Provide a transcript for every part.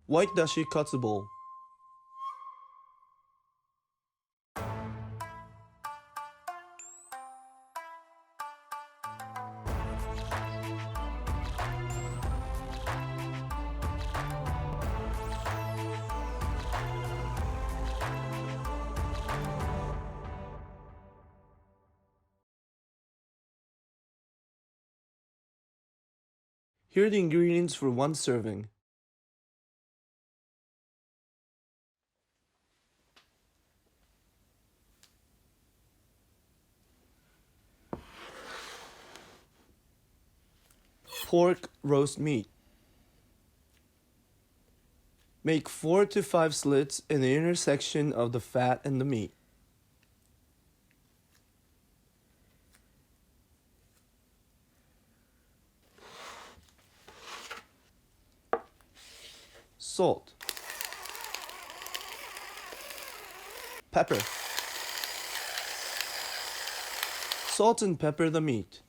White Dashi Katsu Bowl. Here are the ingredients for one serving. Pork roast meat. Make 4 to 5 slits in the intersection of the fat and the meat. Salt, pepper. Salt and pepper the meat.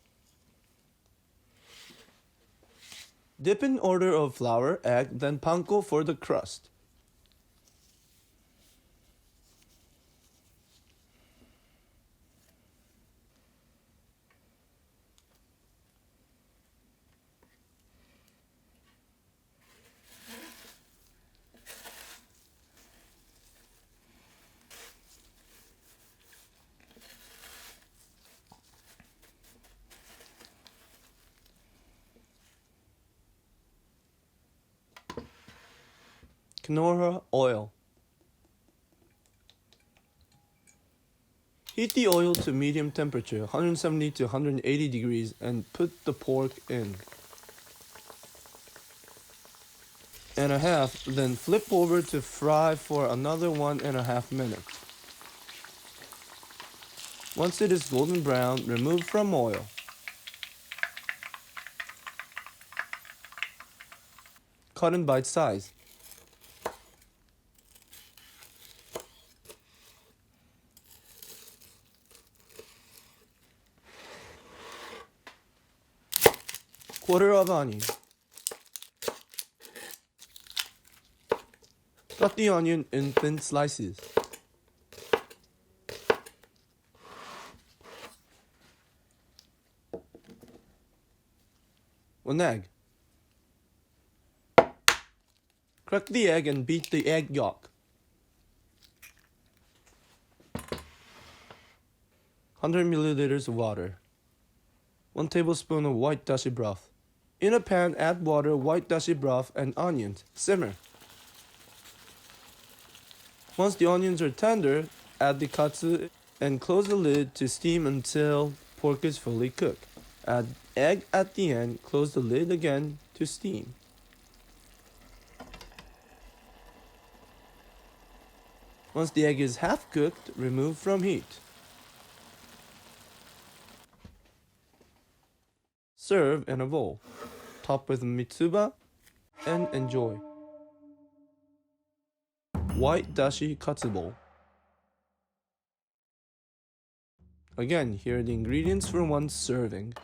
Dip in order of flour, egg, then panko for the crust. Canola oil. Heat the oil to medium temperature, 170 to 180 degrees, and put the pork in. And a half, then flip over to fry for another 1.5 minutes. Once it is golden brown, remove from oil. Cut in bite size. Quarter of onion. Cut the onion in thin slices. One egg. Crack the egg and beat the egg yolk. 100 milliliters of water. 1 tablespoon of white dashi broth. In a pan, add water, white dashi broth, and onions. Simmer. Once the onions are tender, add the katsu and close the lid to steam until pork is fully cooked. Add egg at the end, close the lid again to steam. Once the egg is half cooked, remove from heat. Serve in a bowl. Top with Mitsuba and enjoy. White Dashi Katsu Bowl. Again, here are the ingredients for one serving.